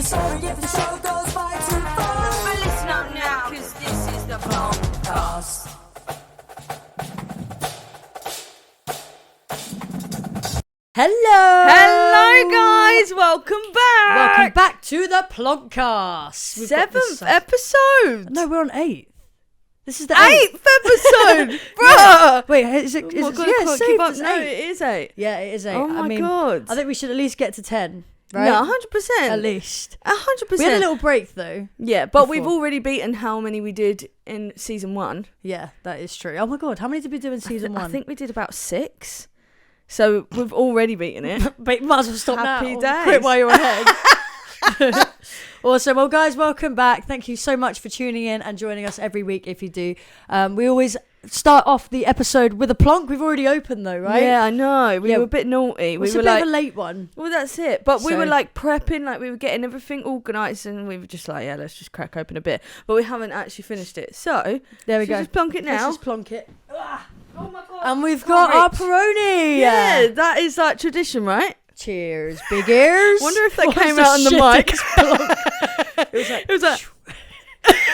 Sorry if the show goes by too fast. But listen up now, cause this is the podcast. Hello guys, welcome back to the Plonkcast. We've got this 7th episode. No, we're on 8th. This is the 8th episode. Bruh. Wait, is it? Oh my God, I Yeah, can't saved keep up. as No, 8. it is 8. Yeah, it is 8. Oh my I mean, God. I think we should at least get to 10, right? No, 100%. At least. 100%. We had a little break though. Yeah, but before. we've already beaten how many we did in season 1. Yeah, that is true. Oh my God, how many did we do in season 1? I think we did about 6. So we've already beaten it. But you might as well stop Happy now. days. Quit while you're ahead. Awesome. Well, guys, welcome back. Thank you so much for tuning in and joining us every week if you do. We always start off the episode with a plonk. We've already opened though, right? Yeah, I know. We Yeah. were a bit naughty. It's We a were bit like, of a late one. well, that's it. But we So- were like prepping, like we were getting everything organised, and we were just like, yeah, let's just crack open a bit. But we haven't actually finished it. So There we should we go. just plonk it Let's now. just plonk it. Oh my God. And we've got our Peroni. Yeah, that is like tradition, right? Cheers, big ears. Wonder if that What came was out on the mic. shittest plonk? It was like,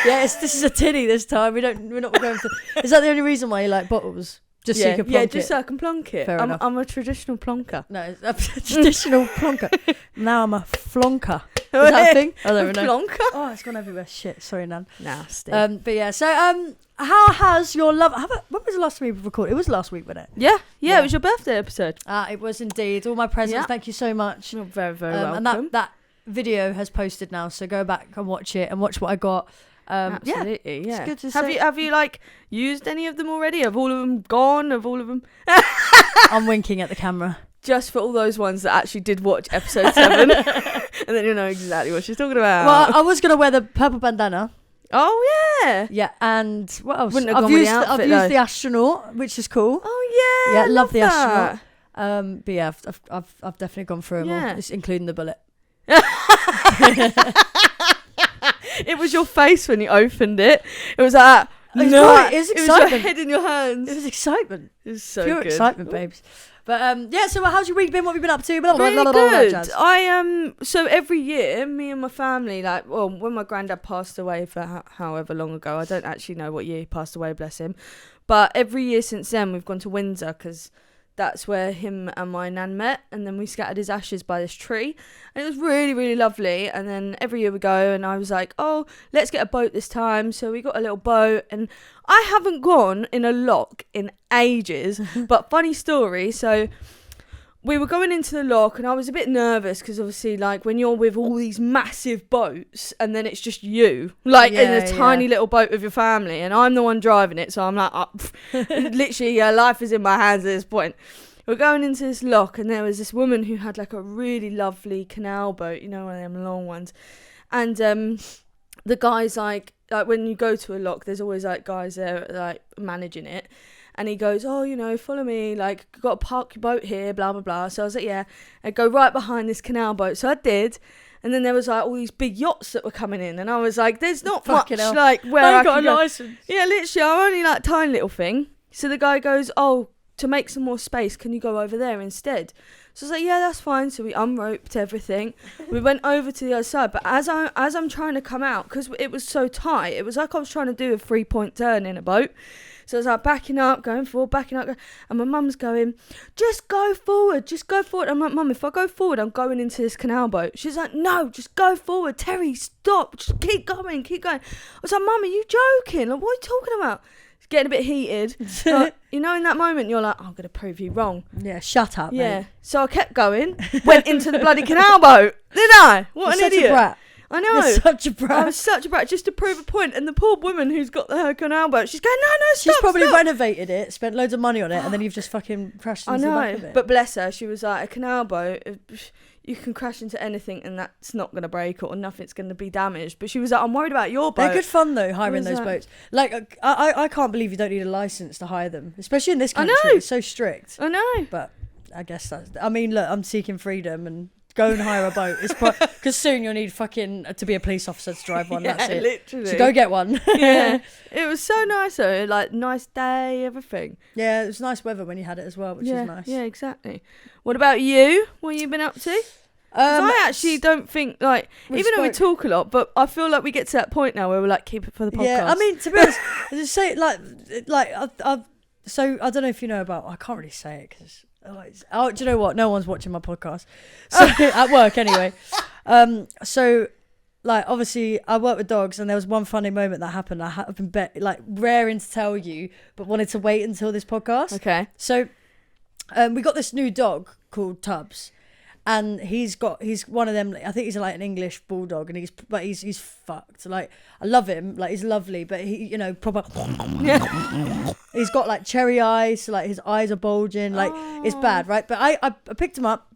yeah, this is a tinny this time. We're not going for. Is that the only reason why you like bottles? Just so you can plonk yeah, just it? so I can plonk it. Fair enough. I'm a traditional plonker. No, it's a traditional plonker. Now I'm a flonker. Is that a thing? I don't even know. Plonker? Oh, it's gone everywhere. Shit, sorry, Nan. Nasty. But yeah, so how has your love? When was the last time we recorded? It was last week, wasn't it? yeah, yeah. it was your birthday episode. It was indeed. All my presents. Yeah. Thank you so much. You're very, very welcome. And that video has posted now, so go back and watch it and watch what I got. Absolutely, yeah. It's good to have see. you like used any of them already? Have all of them gone? Have all of them? I'm winking at the camera. Just for all those ones that actually did watch episode 7, and then you know exactly what she's talking about. Well, I was gonna wear the purple bandana. Oh yeah. Yeah, and what else? Wouldn't have gone with the outfit, I've though. used the astronaut, which is cool. Oh yeah. Yeah, love the that. astronaut. But yeah, I've definitely gone through them all, Yeah. just including the bullet. It was your face when you opened it. It was like, It's no, right, it's it was excitement. your head in your hands. It was excitement, It was so pure good. excitement, babes. But yeah, so how's your week been? What have you been up to? Blah, blah, Really blah, blah, blah, blah, good. jazz. So every year, me and my family, like, well, when my granddad passed away for however long ago, I don't actually know what year he passed away, bless him. But every year since then, we've gone to Windsor because that's where him and my nan met, and then we scattered his ashes by this tree, and it was really, really lovely. And then every year we go, and I was like, oh, let's get a boat this time. So we got a little boat, and I haven't gone in a loch in ages. But funny story, so we were going into the loch, and I was a bit nervous because obviously, like, when you're with all these massive boats and then it's just you, like, in a tiny little boat with your family, and I'm the one driving it, so I'm like, literally, life is in my hands at this point. We're going into this loch, and there was this woman who had, like, a really lovely canal boat, you know, one of them long ones, and the guy's like, when you go to a loch, there's always, like, guys there, like, managing it. And he goes, oh, you know, follow me, like, you've got to park your boat here, blah, blah, blah. So I was like, yeah. I'd go right behind this canal boat. So I did. And then there was, like, all these big yachts that were coming in. And I was like, there's not Fucking much, hell. like, where I got can a go. license. Yeah, literally, I'm only, like, tiny little thing. So the guy goes, oh, to make some more space, can you go over there instead? So I was like, yeah, that's fine. So we unroped everything. We went over to the other side. But as I'm trying to come out, because it was so tight, it was like I was trying to do a 3-point turn in a boat. So I was like backing up, going forward, backing up. And my mum's going, just go forward, just go forward. I'm like, Mum, if I go forward, I'm going into this canal boat. She's like, no, just go forward. Terry, stop. Just keep going, keep going. I was like, Mum, are you joking? Like, what are you talking about? It's getting a bit heated. So, you know, in that moment, you're like, I'm going to prove you wrong. Yeah, shut up, Yeah. mate. So I kept going, went into the bloody canal boat. Did I? What You're an such idiot. a brat. I know. You're such a I brat. was such a brat just to prove a point. And the poor woman who's got her canal boat, she's going, no, stop, She's probably stop. renovated it, spent loads of money on it, and then you've just fucking crashed I into the back know, of it. but bless her, she was like, a canal boat, you can crash into anything and that's not going to break or nothing's going to be damaged. But she was like, I'm worried about your boat. They're good fun though, hiring Was those that- boats. Like, I can't believe you don't need a license to hire them, especially in this I country. know. It's so strict. I know. But I guess that's. I mean, look, I'm seeking freedom and go and hire a boat. It's because soon you'll need fucking to be a police officer to drive one. Yeah, That's it. literally. So go get one. Yeah, it was so nice though. Like nice day, everything. Yeah, it was nice weather when you had it as well, which yeah, is nice. Yeah, exactly. What about you? What have you been up to? I actually don't think like We even though we spoke- talk a lot, but I feel like we get to that point now where we're like keep it for the podcast. Yeah, I mean, to be honest, I just say I've so I don't know if you know about. I can't really say it because do you know what? No one's watching my podcast, so at work anyway. So like obviously I work with dogs, and there was one funny moment that happened. I've been raring to tell you, but wanted to wait until this podcast. okay. So we got this new dog called Tubbs. And he's one of them. I think he's like an English bulldog, and he's fucked. Like I love him, like he's lovely, but he, proper. He's got like cherry eyes, so like his eyes are bulging, like it's bad, right? But I picked him up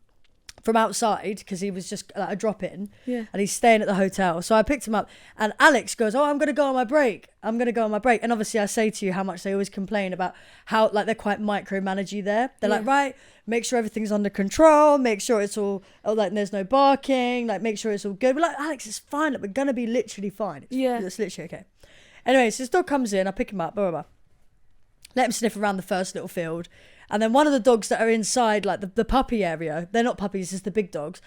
from outside because he was just like a drop in, Yeah. and he's staying at the hotel. So I picked him up, and Alex goes, "Oh, I'm gonna go on my break. And obviously I say to you how much they always complain about how like they're quite micromanagey there. They're like, right, make sure everything's under control, make sure it's all like there's no barking, like make sure it's all good. We're like, Alex, it's fine. Like, we're gonna be literally fine. It's literally okay. Anyway, so this dog comes in, I pick him up, blah, blah, blah. Let him sniff around the first little field. And then one of the dogs that are inside, like the puppy area, they're not puppies, it's the big dogs,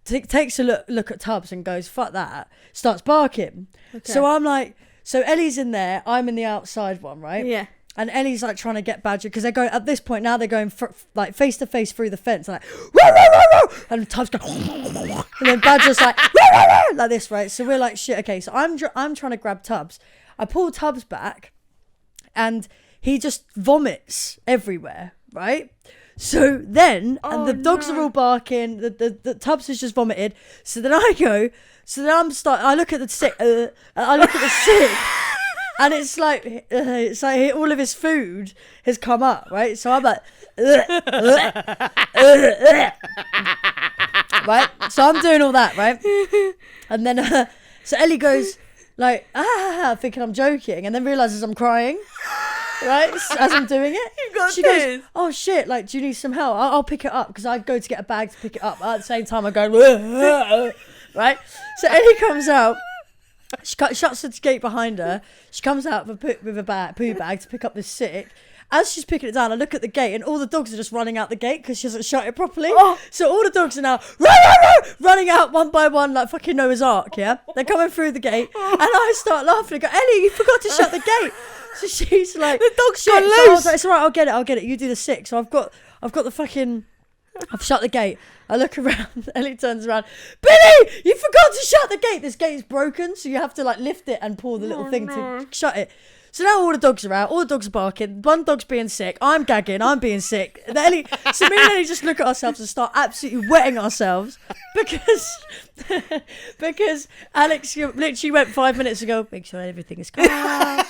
takes a look at Tubbs and goes, fuck that, starts barking. Okay. So I'm like, so Ellie's in there, I'm in the outside one, right? Yeah. And Ellie's like trying to get Badger, because they're going, at this point now they're going like face to face through the fence, like, row, row, row, row, and Tubbs going, and then Badger's like, row, row, row, like this, right? So we're like, shit, okay, so I'm trying to grab Tubbs. I pull Tubbs back, and he just vomits everywhere, right? So then, and the dogs are all barking, the Tubbs has just vomited. So then I look at the sick, and it's like all of his food has come up, right? So I'm like, right? So I'm doing all that, right? And then, so Ellie goes like, thinking I'm joking, and then realizes I'm crying. Right, as I'm doing it, she goes, "Oh shit! Like, do you need some help? I'll pick it up," because I go to get a bag to pick it up. At the same time, I go, right. So Ellie comes out. She shuts the gate behind her. She comes out with a poo bag to pick up this sick. As she's picking it down, I look at the gate, and all the dogs are just running out the gate because she hasn't shut it properly. So all the dogs are now running out one by one like fucking Noah's Ark. Yeah, they're coming through the gate, and I start laughing. I go, "Ellie, you forgot to shut the gate." So she's like, the dog's shit. gone So loose. I was like, it's all right, I'll get it. You do the sick. So I've got the fucking. I've shut the gate. I look around. Ellie turns around. Billy, you forgot to shut the gate. This gate's broken, so you have to like lift it and pull the little thing to shut it. So now all the dogs are out. All the dogs are barking. One dog's being sick. I'm gagging. I'm being sick. So me and Ellie just look at ourselves and start absolutely wetting ourselves because Alex literally went 5 minutes ago. Make sure everything is calm.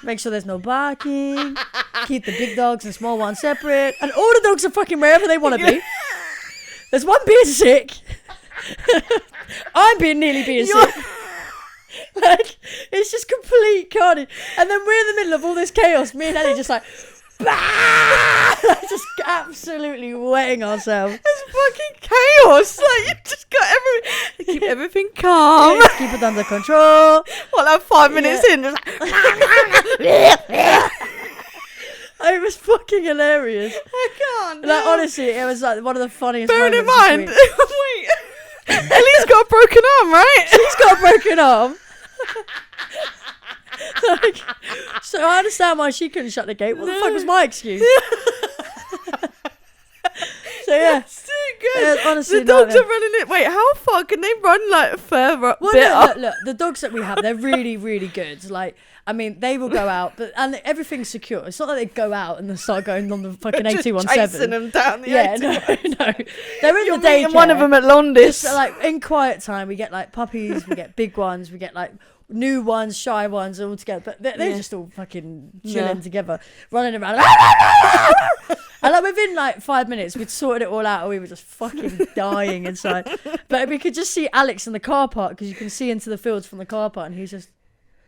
Make sure there's no barking. Keep the big dogs and small ones separate. And all the dogs are fucking wherever they want to be. There's one being sick. I'm nearly being sick. Like, it's just complete carnage. And then we're in the middle of all this chaos. Me and Ellie just like, just absolutely wetting ourselves. It's fucking chaos. Like, you just got keep everything calm. Yeah, keep it under control. Well, like 5 minutes in, just like, It was fucking hilarious. I can't. Like, honestly, it was like one of the funniest Bearing in moments mind, this week. wait, Ellie's got a broken arm, right? She's got a broken arm. Like, so I understand why she couldn't shut the gate. What the fuck was my excuse? So yeah, It's too good. Yeah, honestly, the dogs no. are running it. Wait, how far can they run? Like further up? well, bit up? look, the dogs that we have, they're really, really good. Like, I mean, they will go out, and everything's secure. It's not like they go out and they start going on the fucking Just 817. chasing them down the Yeah, 821. no. They're in You're the daycare. meeting one of them at Londis. Just, like, in quiet time, we get like puppies, we get big ones, we get like new ones, shy ones, all together. But they're just all fucking chilling together, running around. And like within like 5 minutes, we'd sorted it all out, and we were just fucking dying inside. But we could just see Alex in the car park, because you can see into the fields from the car park, and he's just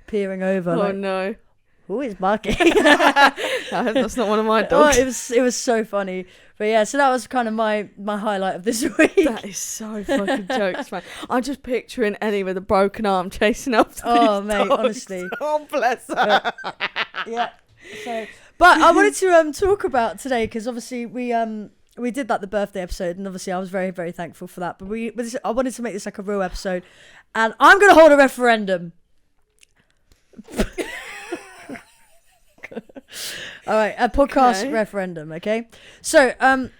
peering over. Oh like, no. who is barking? I hope that's not one of my dogs. It was so funny. But yeah, so that was kind of my highlight of this week. That is so fucking jokes, man. I'm just picturing Ellie with a broken arm chasing after Oh, these mate, dogs. honestly. Oh, bless her. Yeah. So, but I wanted to talk about today, because obviously we we did the birthday episode, and obviously I was very, very thankful for that. But I wanted to make this like a real episode, and I'm going to hold a referendum. All right, a podcast referendum, okay? So,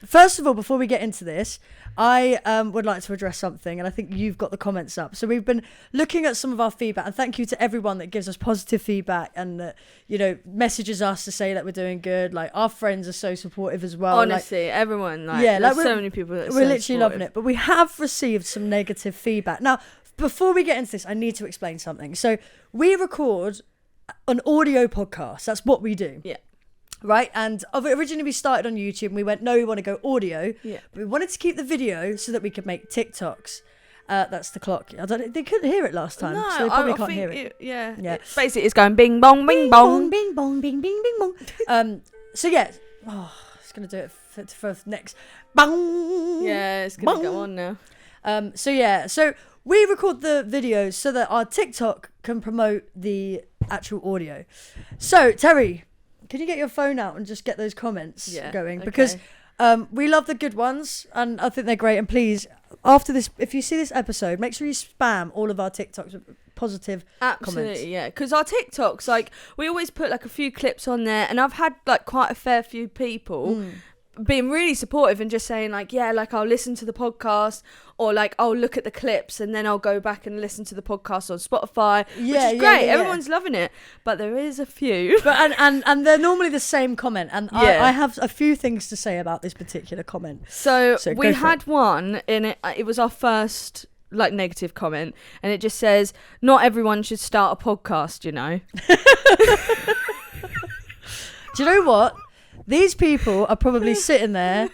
first of all, before we get into this, I would like to address something, and I think you've got the comments up. So we've been looking at some of our feedback, and thank you to everyone that gives us positive feedback and that, messages us to say that we're doing good. Like, our friends are so supportive as well. Honestly, everyone, there's so many people that are we're literally loving it. But we have received some negative feedback. Now, before we get into this, I need to explain something. So we record an audio podcast. That's what we do. Yeah. Right, and originally we started on YouTube and we went, no, we want to go audio. Yeah. But we wanted to keep the video so that we could make TikToks. That's the clock. They couldn't hear it last time, so they probably can't hear it. Yeah. Yeah. Basically, it's going bing bong, bing bong. Bing bong, bing bing bing bong. So yeah, it's gonna do it for next. Bong. Yeah, it's gonna bong. go on now. So we record the videos so that our TikTok can promote the actual audio. So Terry, can you get your phone out and just get those comments going? Okay. Because we love the good ones, and I think they're great. And please, after this, if you see this episode, make sure you spam all of our TikToks with positive comments. Absolutely, yeah. Because our TikToks, like, we always put like a few clips on there, and I've had like quite a fair few people being really supportive and just saying like, yeah, like I'll listen to the podcast, or like I'll look at the clips and then I'll go back and listen to the podcast on Spotify, which is great. Everyone's loving it, but there is a few. But and they're normally the same comment, and I have a few things to say about this particular comment. So we had one in it. It was our first like negative comment, and it just says, "Not everyone should start a podcast," you know. Do you know what? These people are probably sitting there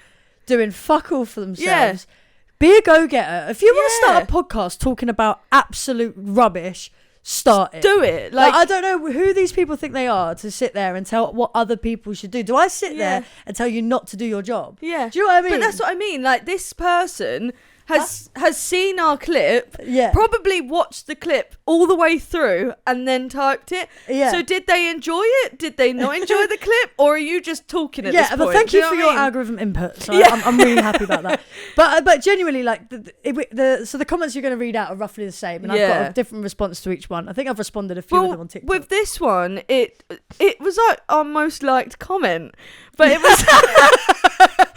doing fuck all for themselves. Yeah. Be a go-getter. If you want to start a podcast talking about absolute rubbish, start it. Do it. Like, I don't know who these people think they are to sit there and tell what other people should do. Do I sit there and tell you not to do your job? Yeah. Do you know what I mean? But that's what I mean. Like, this person has seen our clip, probably watched the clip all the way through and then typed it. Yeah. So did they enjoy it? Did they not enjoy the clip? Or are you just talking at this point? But thank you for your algorithm input. So I'm really happy about that. But genuinely, like, so the comments you're going to read out are roughly the same, and I've got a different response to each one. I think I've responded a few of them on TikTok. With this one, it was like our most liked comment, but it was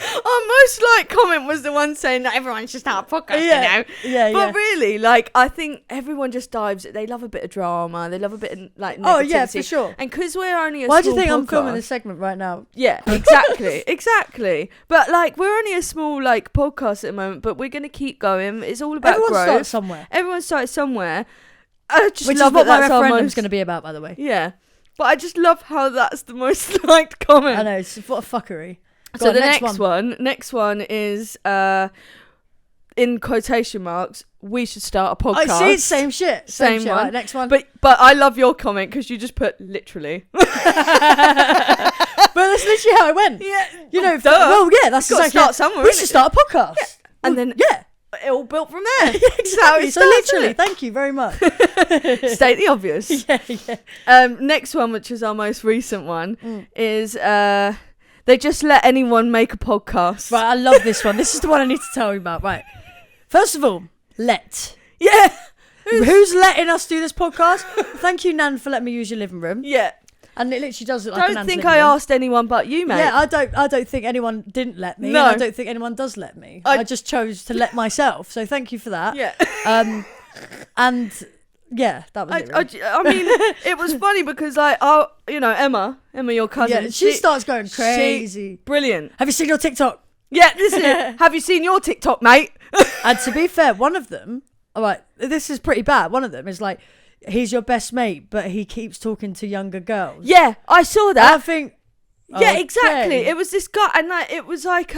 our most liked comment was the one saying that everyone should start a podcast, you know. Yeah. But really, like, I think everyone just dives. They love a bit of drama. They love a bit of like negativity. Oh yeah, for sure. And because we're only why do you think I'm filming this segment right now? Yeah, exactly. But like, we're only a small like podcast at the moment, but we're gonna keep going. It's all about growth. Everyone starts somewhere. I just which love is what my referendum's going to be about, by the way. Yeah, but I just love how that's the most liked comment. I know, it's what a fuckery. So the next one is in quotation marks, we should start a podcast. I see, it's same shit. Same one. Right, next one. But I love your comment because you just put literally. But that's literally how it went. Yeah. You know, well, yeah, that's exactly. Start somewhere. We should start a podcast. Yeah. And then it all built from there. Exactly. So literally, thank you very much. State the obvious. Yeah. Next one, which is our most recent one, is they just let anyone make a podcast. Right, I love this one. This is the one I need to tell you about. Right. First of all, let. Yeah. Who's letting us do this podcast? Thank you, Nan, for letting me use your living room. Yeah. And it literally does look like a Nan's Don't think living I room. asked anyone but you, mate. Yeah, I don't think anyone didn't let me. No. And I don't think anyone does let me. I just chose to let myself. So thank you for that. Yeah. And yeah, that was it. Really. I mean, it was funny because like, Emma, your cousin. Yeah, she starts going crazy. Brilliant. Have you seen your TikTok? Yeah, listen. Have you seen your TikTok, mate? And to be fair, one of them, all right, this is pretty bad. One of them is like, he's your best mate, but he keeps talking to younger girls. Yeah, I saw that. I think. Yeah, exactly. It was this guy, and like it was like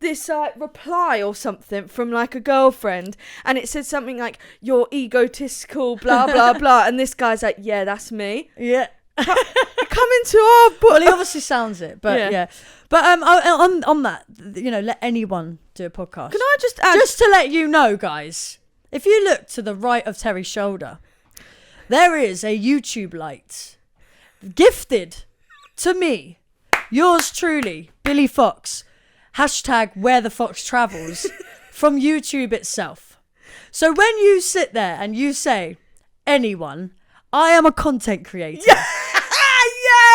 this reply or something from like a girlfriend, and it said something like, "You're egotistical, blah blah blah," and this guy's like, "Yeah, that's me." Yeah. Come into our book. Well, he obviously sounds it, but yeah. But on that, let anyone do a podcast. Can I just add, just to let you know, guys, if you look to the right of Terry's shoulder, there is a YouTube light gifted to me, yours truly, Billy Fox, #WhereTheFoxTravels from YouTube itself. So when you sit there and you say, anyone, I am a content creator.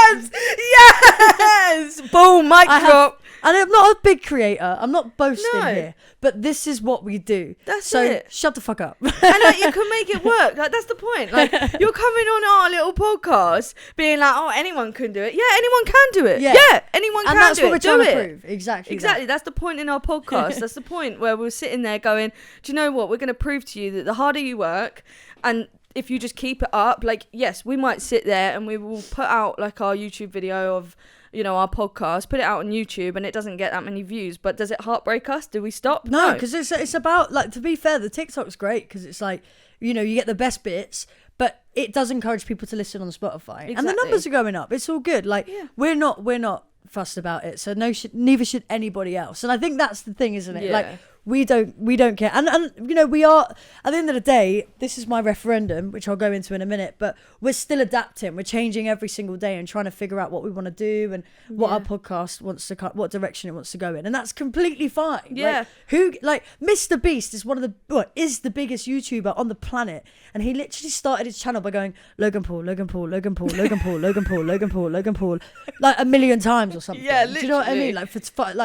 Yes. Boom. Mic drop. And I'm not a big creator. I'm not boasting here. But this is what we do. That's it. Shut the fuck up. And like, you can make it work. Like, that's the point. Like, you're coming on our little podcast being like, oh, anyone can do it. Yeah, anyone can do it. Yeah, anyone can do it. And that's what we're trying to prove. Exactly. That's the point in our podcast. That's the point where we're sitting there going, do you know what? We're going to prove to you that the harder you work, and if you just keep it up, like, yes, we might sit there and we will put out like our YouTube video of, you know, our podcast, put it out on YouTube, and it doesn't get that many views. But does it heartbreak us? Do we stop? No, because it's about, like, to be fair, the TikTok's great because it's like, you know, you get the best bits, but it does encourage people to listen on Spotify. Exactly. And the numbers are going up. It's all good. Like, we're not fussed about it. So neither should anybody else. And I think that's the thing, isn't it? Yeah. Like, we don't care. And you know, we are, at the end of the day, this is my referendum, which I'll go into in a minute, but we're still adapting. We're changing every single day and trying to figure out what we want to do and what our podcast wants to cut, what direction it wants to go in. And that's completely fine. Yeah. Mr. Beast is is the biggest YouTuber on the planet. And he literally started his channel by going, Logan Paul, Logan Paul, Logan Paul, Logan Paul, Logan Paul, Logan Paul, Logan Paul, like 1 million times or something. Yeah, literally. Do you know what I mean? Like,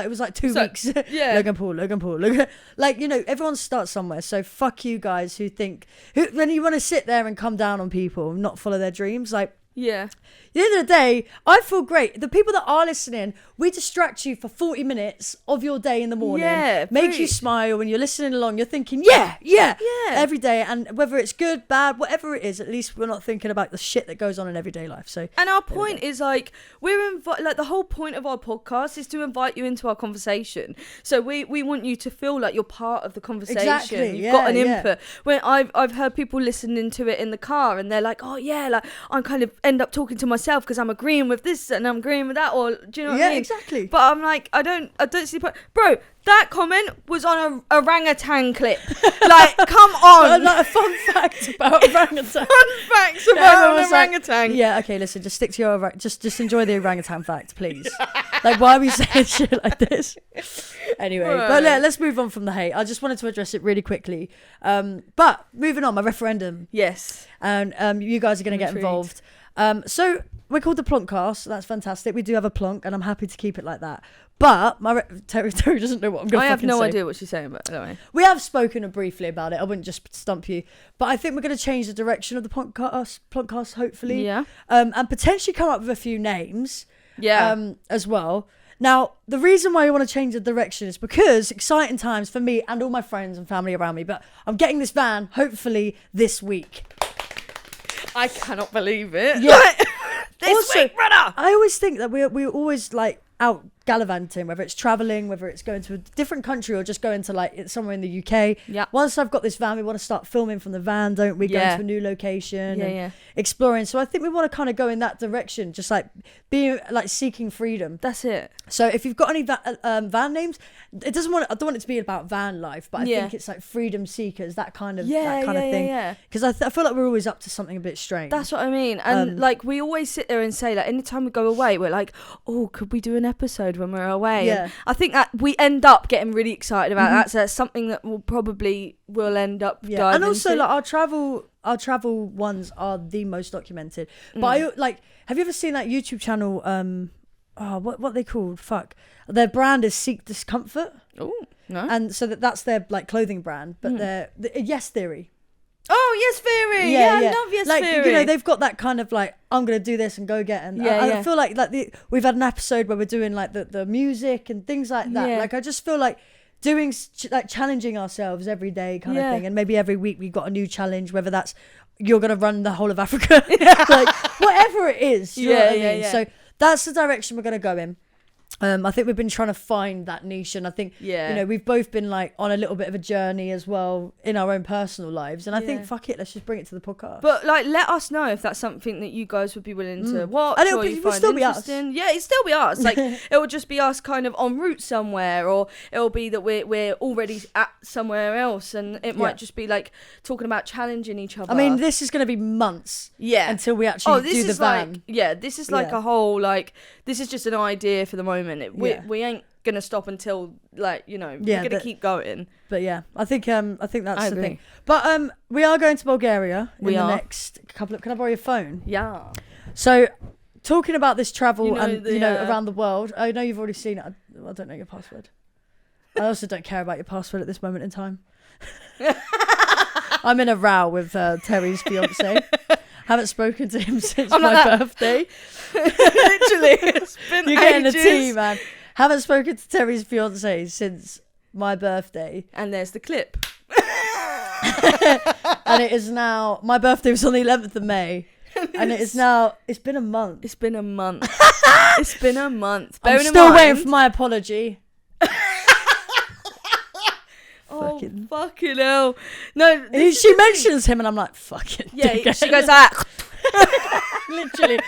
it was like 2 weeks. Yeah. Logan Paul, Logan Paul, Logan. Like, you know, everyone starts somewhere. So fuck you guys who think, when you want to sit there and come down on people and not follow their dreams, like, Yeah. At the end of the day, I feel great. The people that are listening, we distract you for 40 minutes of your day in the morning. Yeah. Make you smile when you're listening along. You're thinking, yeah, every day. And whether it's good, bad, whatever it is, at least we're not thinking about the shit that goes on in everyday life. So, and our point is like, like the whole point of our podcast is to invite you into our conversation. So we want you to feel like you're part of the conversation. Exactly. You've got an input. When I've heard people listening to it in the car and they're like, oh yeah, like I'm kind of end up talking to myself because I'm agreeing with this and I'm agreeing with that, or do you know what I mean? Exactly. But I'm like, I don't see the point. Bro, that comment was on a orangutan clip. Like, come on. Like a fun fact about orangutan. Fun facts about an orangutan. Yeah, okay, listen, just stick to your just enjoy the orangutan fact, please. Like, why are we saying shit like this? Anyway, right. But let's move on from the hate. I just wanted to address it really quickly. But moving on, my referendum. Yes. And you guys are going to get involved. So we're called the Plonkcast. That's fantastic. We do have a plonk, and I'm happy to keep it like that. But Terry doesn't know what I'm going to I have no say. idea what she's saying, but anyway. We have spoken briefly about it. I wouldn't just stump you. But I think we're going to change the direction of the Plonkcast, hopefully. Yeah. And potentially come up with a few names. Yeah. As well. Now, the reason why I want to change the direction is because exciting times for me and all my friends and family around me. But I'm getting this van, hopefully, this week. I cannot believe it. Yeah. This week, brother. I always think that we're always like out gallivanting, whether it's traveling, whether it's going to a different country or just going to like somewhere in the UK. Yeah. Once I've got this van, we want to start filming from the van, don't we? Going to a new location and exploring. So I think we want to kind of go in that direction, just like being like seeking freedom. That's it. So if you've got any van names, I don't want it to be about van life, but I think it's like freedom seekers, that kind of thing. Yeah. Because I feel like we're always up to something a bit strange. That's what I mean. And like we always sit there and say, like, anytime we go away, we're like, oh, could we do an episode when we're away? Yeah. And I think that we end up getting really excited about that. So that's something that we'll end up diving and also into. like our travel ones are the most documented. But have you ever seen that YouTube channel? What they called? Their brand is Seek Discomfort. Oh no. And so that's their like clothing brand, but they're Yes Theory. Oh, Yes Theory. Yeah, I love Yes Theory. You know, they've got that kind of like, I'm going to do this and go get it. And I feel like we've had an episode where we're doing like the music and things like that. Yeah. Like, I just feel like doing like challenging ourselves every day kind of thing. And maybe every week we've got a new challenge, whether that's you're going to run the whole of Africa, like whatever it is. Do you know what I mean? So that's the direction we're going to go in. I think we've been trying to find that niche, and I think you know, we've both been like on a little bit of a journey as well in our own personal lives, and I think fuck it, let's just bring it to the podcast. But like, let us know if that's something that you guys would be willing to watch, and or you find still interesting. Yeah, it'll still be us. Like, it will just be us kind of en route somewhere, or it'll be that we're already at somewhere else, and it might just be like talking about challenging each other. I mean, this is going to be months until we actually do the van. This is like a whole, like, this is just an idea for the moment. We ain't gonna stop until we're Yeah, gonna keep going. But yeah, I think that's the agree. thing. But we are going to Bulgaria in We the are. next couple of. Can I borrow your phone? Yeah. So, talking about this travel You know, and the, around the world. I know you've already seen it. I don't know your password. I also don't care about your password at this moment in time. I'm in a row with Terry's fiance. Haven't spoken to him since my birthday. Literally, it's been You're getting a ages. tea, man. Haven't spoken to Terry's fiance since my birthday. And there's the clip. And it is now, my birthday was on the 11th of May. And it is now, it's been a month. It's been a month. It's been a month. I'm Bearing in still mind- waiting for my apology. Oh, fucking hell. No, She mentions him and I'm like, fucking yeah, dickhead. she goes like, Literally.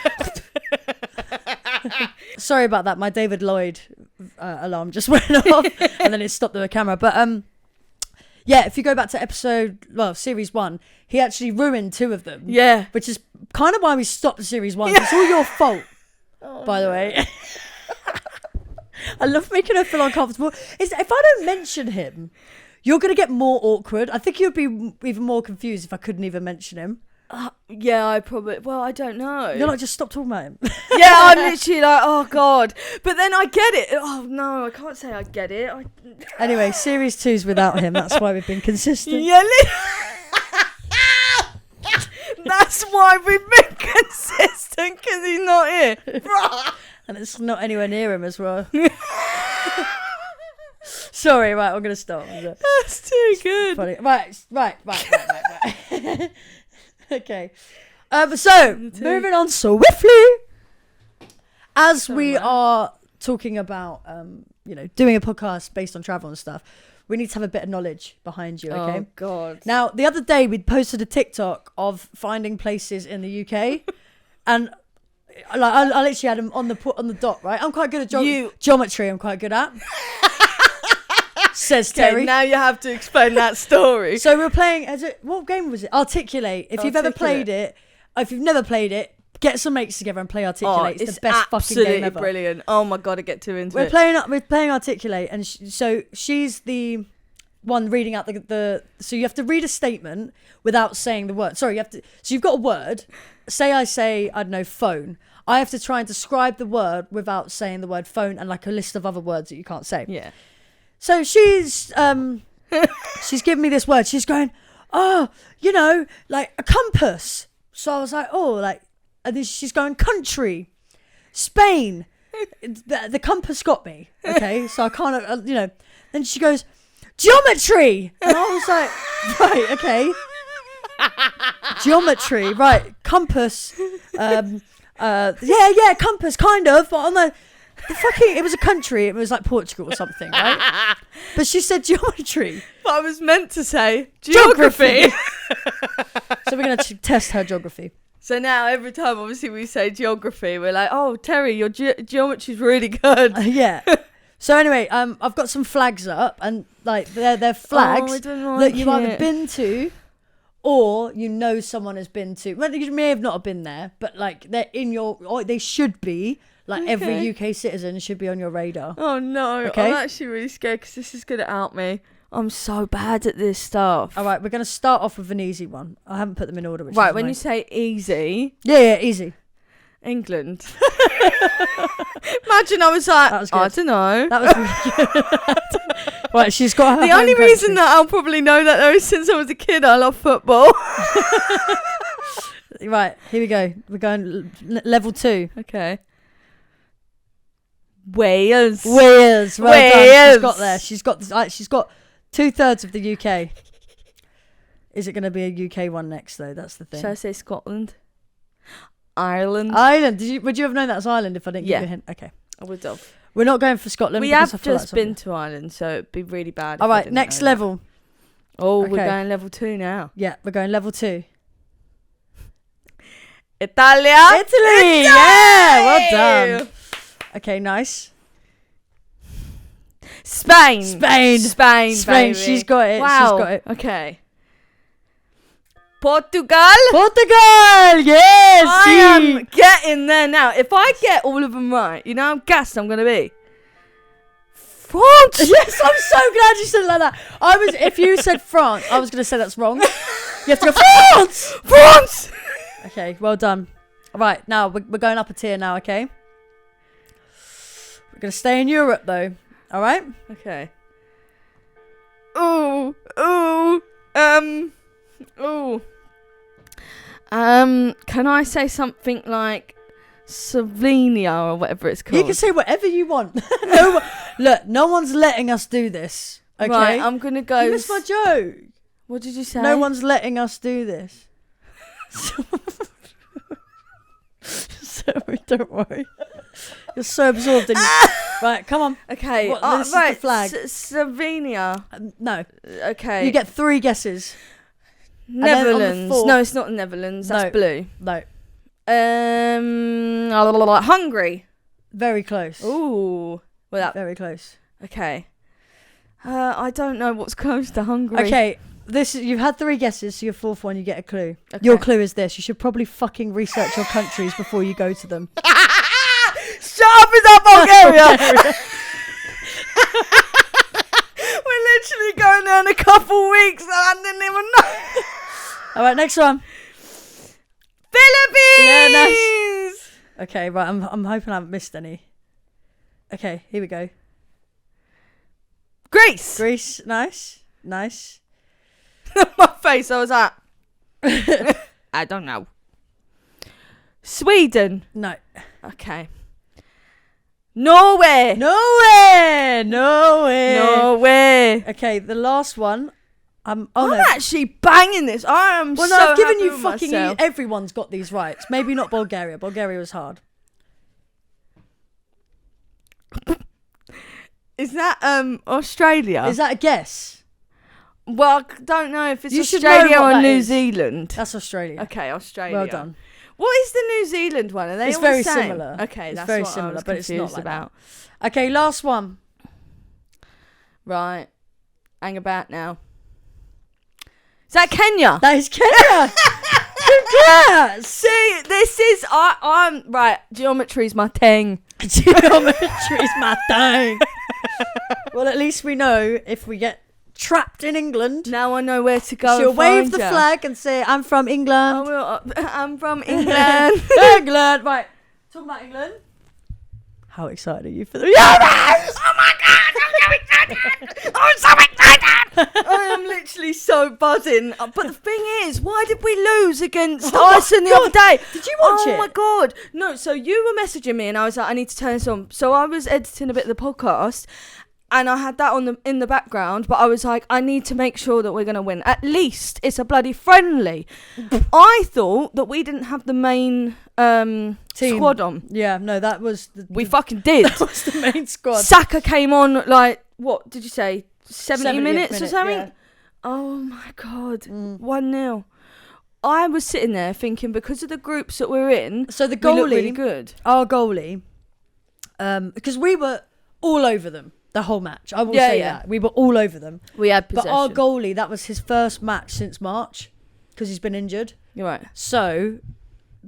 Sorry about that. My David Lloyd alarm just went off and then it stopped the camera. But yeah, if you go back to series 1, he actually ruined 2 of them. yeah. Which is kind of why we stopped series 1. It's all your fault, by the way. I love making her feel uncomfortable. If I don't mention him, you're going to get more awkward. I think you'd be even more confused if I couldn't even mention him. Yeah, I don't know. You're like, just stop talking about him. Yeah, I'm literally like, oh God. But then I get it. Oh no, I can't say I get it. Anyway, series 2's without him. That's why we've been consistent. Yeah, that's why we've been consistent, because he's not here. And it's not anywhere near him as well. Sorry, right, I'm going to stop. That's too good. Funny. Right. Okay. So, moving on swiftly. As we are talking about, doing a podcast based on travel and stuff, we need to have a bit of knowledge behind you, okay? Oh, God. Now, the other day, we posted a TikTok of finding places in the UK. And I literally had them on the dot, right? I'm quite good at geometry. I'm quite good at. Says Terry. Okay, now you have to explain that story. So we're playing. What game was it? Articulate. If you've ever played it, if you've never played it, get some mates together and play Articulate. It's the best fucking game ever. Brilliant. Oh my God, I get too into it. We're playing Articulate, and so she's the one reading out the. So you have to read a statement without saying the word. Sorry, so you've got a word. I don't know, phone. I have to try and describe the word without saying the word phone and like a list of other words that you can't say. Yeah. So she's giving me this word. She's going, like a compass. So I was like, and then she's going, country, Spain. The compass got me. Okay, so I can't, Then she goes, geometry, and I was like, right, okay, geometry, right, compass. Yeah, compass, kind of, but on the fucking, it was a country. It was like Portugal or something, right? But she said geometry. But I was meant to say geography. So we're going to test her geography. So now every time, obviously, we say geography, we're like, oh, Terry, your geometry's really good. Yeah. So anyway, I've got some flags up, and like they're flags that you've either been to or someone has been to. Well, you may have not been there, but like they're in or they should be. Like every UK citizen should be on your radar. Oh no, okay? I'm actually really scared because this is going to out me. I'm so bad at this stuff. All right, we're going to start off with an easy one. I haven't put them in order. Right, when you say easy. Yeah, easy. England. Imagine I was like, I don't know. That was really good. Right, she's got her The only reason that I'll probably know that though is since I was a kid, I love football. Right, here we go. We're going level 2. Okay. Wales. Well Wales. done. She's got there. She's got 2/3 of the UK. Is it going to be a UK one next though? That's the thing. Should I say Scotland? Ireland. Would you have known that was Ireland if I didn't give you a hint? Okay. I would have. We're not going for Scotland. We have just been to Ireland, so it'd be really bad. All right, next level. Oh, okay. We're going level 2 now. Yeah, we're going level 2. Italy. Yeah, well done. Okay, nice. Spain. Baby. She's got it. Wow. She's got it. Okay. Portugal. Yes. I am getting there now. If I get all of them right, you know how gassed I'm going to be. France. Yes, I'm so glad you said it like that. If you said France, I was going to say that's wrong. You have to go France. France. Okay, well done. All right, now we're going up a tier now. Okay, we're going to stay in Europe though. All right. Okay. Ooh. Ooh. Ooh. Can I say something like Slovenia or whatever it's called? You can say whatever you want. No one's letting us do this. Okay, Right, I'm gonna go. You missed my joke. What did you say? No one's letting us do this. Sorry, don't worry. You're so absorbed in. Right, come on. Okay, This is right. the flag. Slovenia. No, Okay. you get 3 guesses. then on the Netherlands. fourth- No, it's not the Netherlands. That's No. blue. No, Hungary. very close. Ooh. Well, that. Very close. Okay. I don't know what's close to Hungary. Okay, you've had 3 guesses, so your 4th one you get a clue. Okay. Your clue is this: you should probably fucking research your countries before you go to them. Shut up! Is that Bulgaria? We're literally going there in a couple weeks, and I didn't even know. All right, next one. Philippines. Yeah, nice. Okay, right. I'm hoping I haven't missed any. Okay, here we go. Greece. Greece, nice. My face. I was like, I don't know. Sweden. No. Okay. Norway. Nowhere. Okay, the last one. I'm actually banging this. I am. Well, so no, I've given happy you with fucking. myself. Everyone's got these rights. Maybe not Bulgaria. Bulgaria was hard. Is that Australia? Is that a guess? Well, I don't know if it's You should know Australia what or that New is. Zealand. That's Australia. Okay, Australia. Well done. What is the New Zealand one? Are they It's all very the same? similar. Okay, It's that's very what I similar, was but it's not confused like about. Okay, last one. Right, hang about now. Is that Kenya? That is Kenya. Congrats. See, this is I'm right. Geometry's my thing. Geometry's my thing. Well, at least we know if we get trapped in England. Now I know where to go. She'll and wave find the ya. flag and say, "I'm from I England." will. I'm from England. England. Right. Talking about England. How excited are you for the Euros? Oh my god! I'm so excited! I'm so excited! I am literally so buzzing. But the thing is, why did we lose against Iceland the other day? Did you watch it? Oh my god! No. So you were messaging me, and I was like, I need to turn this on. So I was editing a bit of the podcast. And I had that in the background, but I was like, I need to make sure that we're going to win. At least it's a bloody friendly. I thought that we didn't have the main squad on. Yeah, no, that was We fucking did. that was the main squad. Saka came on like, what did you say? 70 70th minutes or minute, something? yeah. Oh my God. 1-0. I was sitting there thinking, because of the groups that we're in, So the we look goalie, really good. our goalie, because we were all over them the whole match. I will Yeah, say yeah. that. We were all over them. We had But possession. our goalie, that was his first match since March because he's been injured. You're right. So,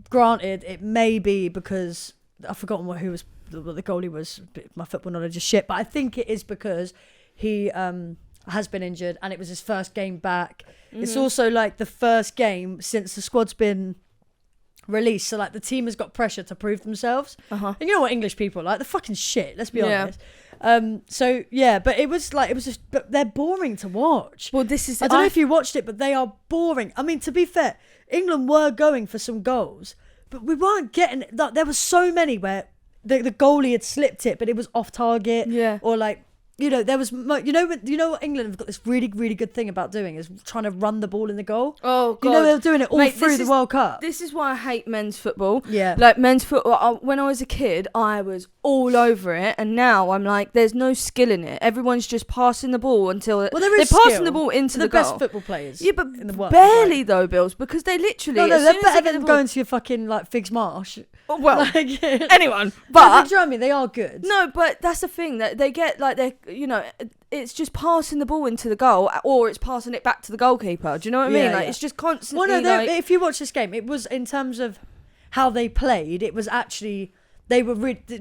granted, it may be because I've forgotten what the goalie was. My football knowledge is shit, but I think it is because he has been injured and it was his first game back. It's also like the first game since the squad's been released, so like the team has got pressure to prove themselves. And you know what English people are like? They're fucking shit. Let's be honest. So yeah, but but they're boring to watch. Well, this is. I don't know if you watched it, but they are boring. I mean, to be fair, England were going for some goals, but we weren't getting. Like, there were so many where the goalie had slipped it, but it was off target. Yeah. Or like, there was, you know what England have got this really, really good thing about doing is trying to run the ball in the goal. Oh God! They were doing it all Mate, through the World Cup. This is why I hate men's football. Yeah. Like men's football, when I was a kid, I was all over it, and now I'm like, there's no skill in it. Everyone's just passing the ball until Well, there they're is passing skill. the ball into the the best goal. football players. Yeah, but in the world, barely like- though, Bills, because they literally. No, as they're soon as better they get than the ball- going to your fucking like Figs Marsh. Well, Like, anyone, but but do you know what I mean? They are good. no, but that's the thing that they get like it's just passing the ball into the goal, or it's passing it back to the goalkeeper. Do you know what I mean? Yeah, Like yeah. it's just constantly. Well, no, like, if you watch this game, it was in terms of how they played. It was actually they were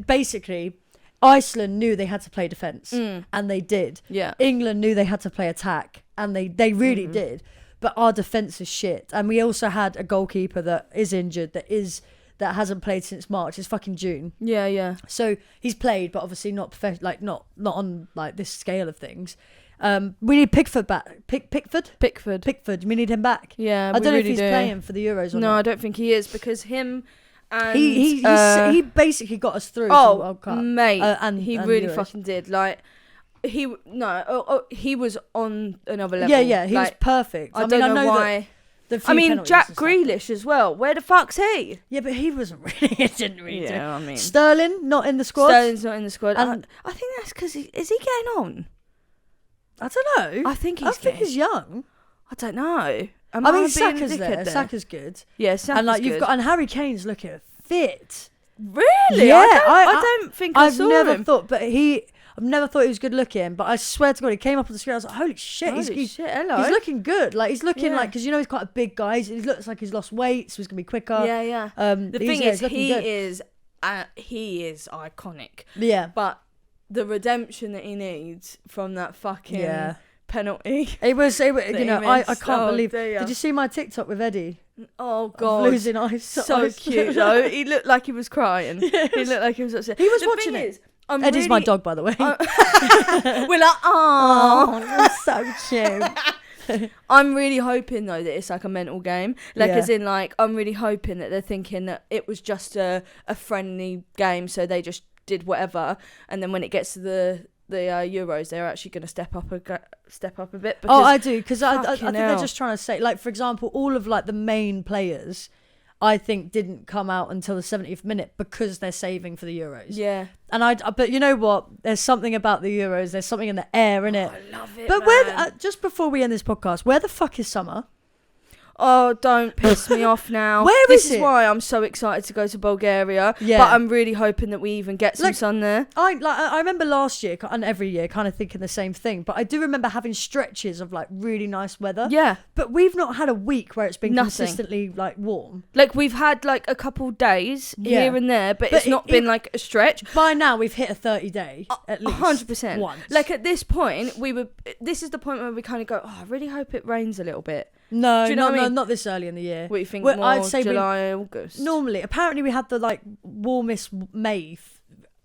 basically Iceland knew they had to play defence, Mm. and they did. Yeah. England knew they had to play attack, and they really did. But our defence is shit. And we also had a goalkeeper that is injured, that hasn't played since March. It's fucking June. Yeah, yeah. So he's played, but obviously not not on like this scale of things. We need Pickford back. Pickford. We need him back. Yeah, I don't know really if he's playing for the Euros or No, not. I don't think he is, because him and He basically got us through to the World Cup. Mate, and he and really Euros. fucking did. Like, he was on another level. Yeah, he was Like, perfect. I don't know why. I mean, Jack Grealish as well. Where the fuck's he? Yeah, but he wasn't really. He didn't really. do it. I mean, Sterling not in the squad. Sterling's not in the squad. And- I think that's because is he getting on? I don't know. I think he's young. I don't know. I mean, Saka's there. Saka's good. Yeah, Saka's And like good. and Harry Kane's looking fit. Really? Yeah, I don't think I saw never him. thought, but I've never thought he was good looking. But I swear to God, he came up on the screen. I was like, holy shit, Hello. he's looking good. Like he's looking Yeah. like, because he's quite a big guy. He looks like he's lost weight, so he's gonna be quicker. Yeah, yeah. The thing is, he is iconic. Yeah, But the redemption that he needs from that fucking penalty. It was you know, I missed. can't Oh, believe. dear. Did you see my TikTok with Eddie? Oh Of God, losing eyes. so cute though. He looked like he was crying. He looked like he was upset. He was The watching thing it. is, I'm Eddie's my really- dog, by the way. We're like, oh. that's so cute. I'm really hoping though that it's like a mental game, like Yeah. as in like I'm really hoping that they're thinking that it was just a friendly game, so they just did whatever, and then when it gets to the Euros, they're actually going to step up a bit. Oh, I do, because I think fucking they're hell. just trying to say, like, for example, all of like the main players, I think didn't come out until the 70th minute because they're saving for the Euros. Yeah, And but you know what? There's something about the Euros. There's something in the air, innit? I love it. But man. just before we end this podcast, where the fuck is summer? Oh, don't piss me off now. Where this is is it? why I'm so excited to go to Bulgaria. Yeah. But I'm really hoping that we even get some Look, sun there. I remember last year and every year kind of thinking the same thing, but I do remember having stretches of like really nice weather. Yeah. But we've not had a week where it's been Nothing. consistently like warm. Like we've had like a couple days Yeah. here and there, but But it's not been like a stretch. By now we've hit a 30-day at least. 100%. Once. Like at this point, this is the point where we kind of go, oh, I really hope it rains a little bit. No, Do you know what I mean? not this early in the year. What do you think? Well, More I'd say July, August. normally, apparently we had the like warmest May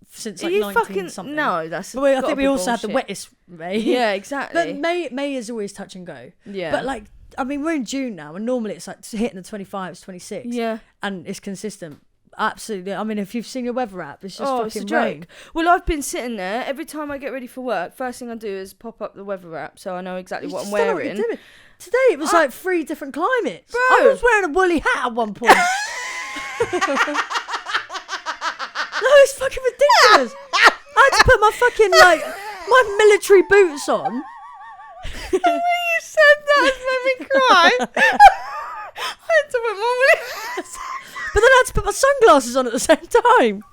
since Are like you 19 fucking something. no? That's But I gotta think we be also had the bullshit. wettest May. Yeah, exactly. But May is always touch and go. yeah, But like, I mean, we're in June now, and normally it's like hitting the 25s, 26. yeah. And it's consistent. Absolutely. I mean, if you've seen your weather app, it's just It's a fucking joke. rain. Well, I've been sitting there every time I get ready for work. First thing I do is pop up the weather app, so I know exactly You what I'm just don't know what wearing. you're doing. Today it was like 3 different climates. Bro. I was wearing a woolly hat at one point. No, it's fucking ridiculous. I had to put my fucking like my military boots on. The way you said that made me cry. I had to put my But then I had to put my sunglasses on at the same time.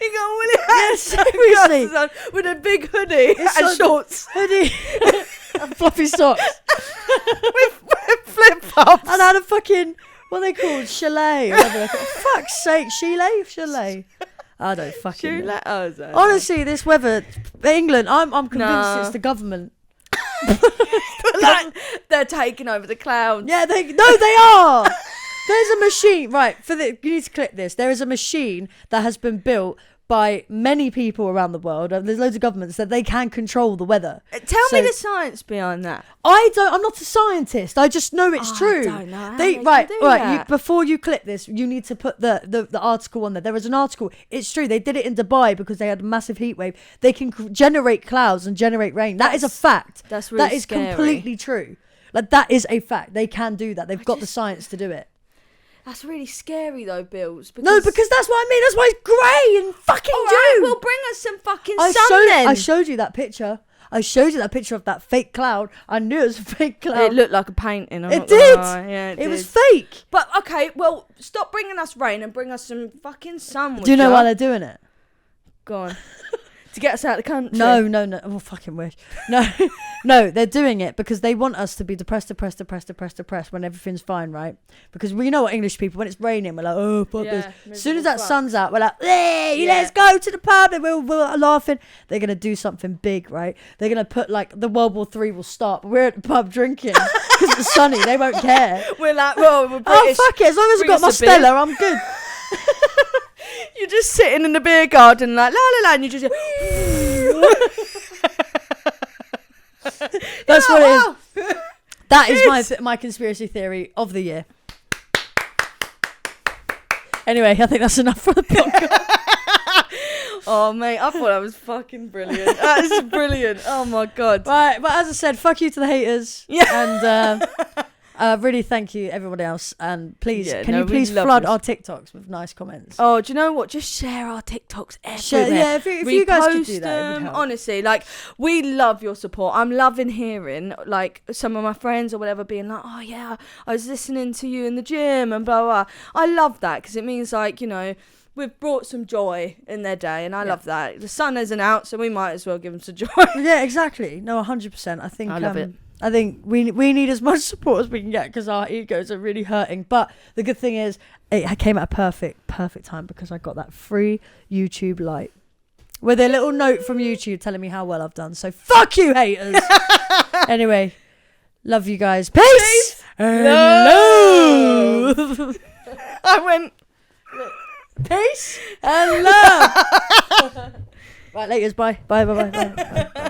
You got Willie hat, seriously. sunglasses on with a big hoodie and so- shorts Hoodie and fluffy socks. with flip flops. And I had a fucking, what are they called? Chalet. Or whatever. Fuck's sake, Chalet? I don't fucking know. Honestly, this weather, England, I'm convinced Nah. it's the government. Like, they're taking over the clouds. Yeah, they are. There's a machine, right? You need to click this. There is a machine that has been built by many people around the world. There's loads of governments that they can control the weather. Tell So- me the science behind that. I'm not a scientist. I just know it's true. I don't know how they can do right. that. Before you click this, you need to put the article on there. There is an article. It's true. They did it in Dubai because they had a massive heat wave. They can generate clouds and generate rain. That is a fact. That's really That is scary. completely true. Like that is a fact. They can do that. They've got the science to do it. That's really scary though, Bills. No, because that's what I mean. That's why it's grey and fucking All right, June. well, bring us some fucking sun then. I showed you that picture. I showed you that picture of that fake cloud. I knew it was a fake cloud. It looked like a painting. I'm It not gonna did. lie. Yeah, It was fake. But okay, well, stop bringing us rain and bring us some fucking sun. Do you know why they're doing it? Go on. To get us out of the country. No. Oh, fucking wish. No, no, they're doing it because they want us to be depressed when everything's fine, right? Because we know what English people, when it's raining, we're like, oh, fuck this. As soon as that sun's out, we're like, hey, let's go to the pub, and we're laughing. They're going to do something big, right? They're going to put, like, the World War III will start, but we're at the pub drinking because it's sunny. They won't care. We're like, well, we're British. Oh, fuck it. As long as I've got my Stella, I'm good. You're just sitting in the beer garden like, la la la, and you just... That's what it is. That is my conspiracy theory of the year. Anyway, I think that's enough for the podcast. Oh, mate, I thought that was fucking brilliant. That is brilliant. Oh, my God. Right, but as I said, fuck you to the haters. Yeah. And really thank you, everybody else. And please, can you we please love flood this. our TikToks with nice comments? Oh, do you know what? Just share our TikToks everywhere. Yeah, if you guys could do that, it would them. help. Honestly, like, we love your support. I'm loving hearing, like, some of my friends or whatever being like, oh, yeah, I was listening to you in the gym and blah, blah. I love that because it means, like, you know, we've brought some joy in their day, and I love that. The sun isn't out, so we might as well give them some joy. Yeah, exactly. No, 100%. I think I love it. I think we need as much support as we can get because our egos are really hurting. But the good thing is, it came at a perfect time because I got that free YouTube Lite with a little note from YouTube telling me how well I've done. So fuck you, haters. Anyway, love you guys. Peace. Hello. I went... Peace and love. Right, laters. Bye. Bye.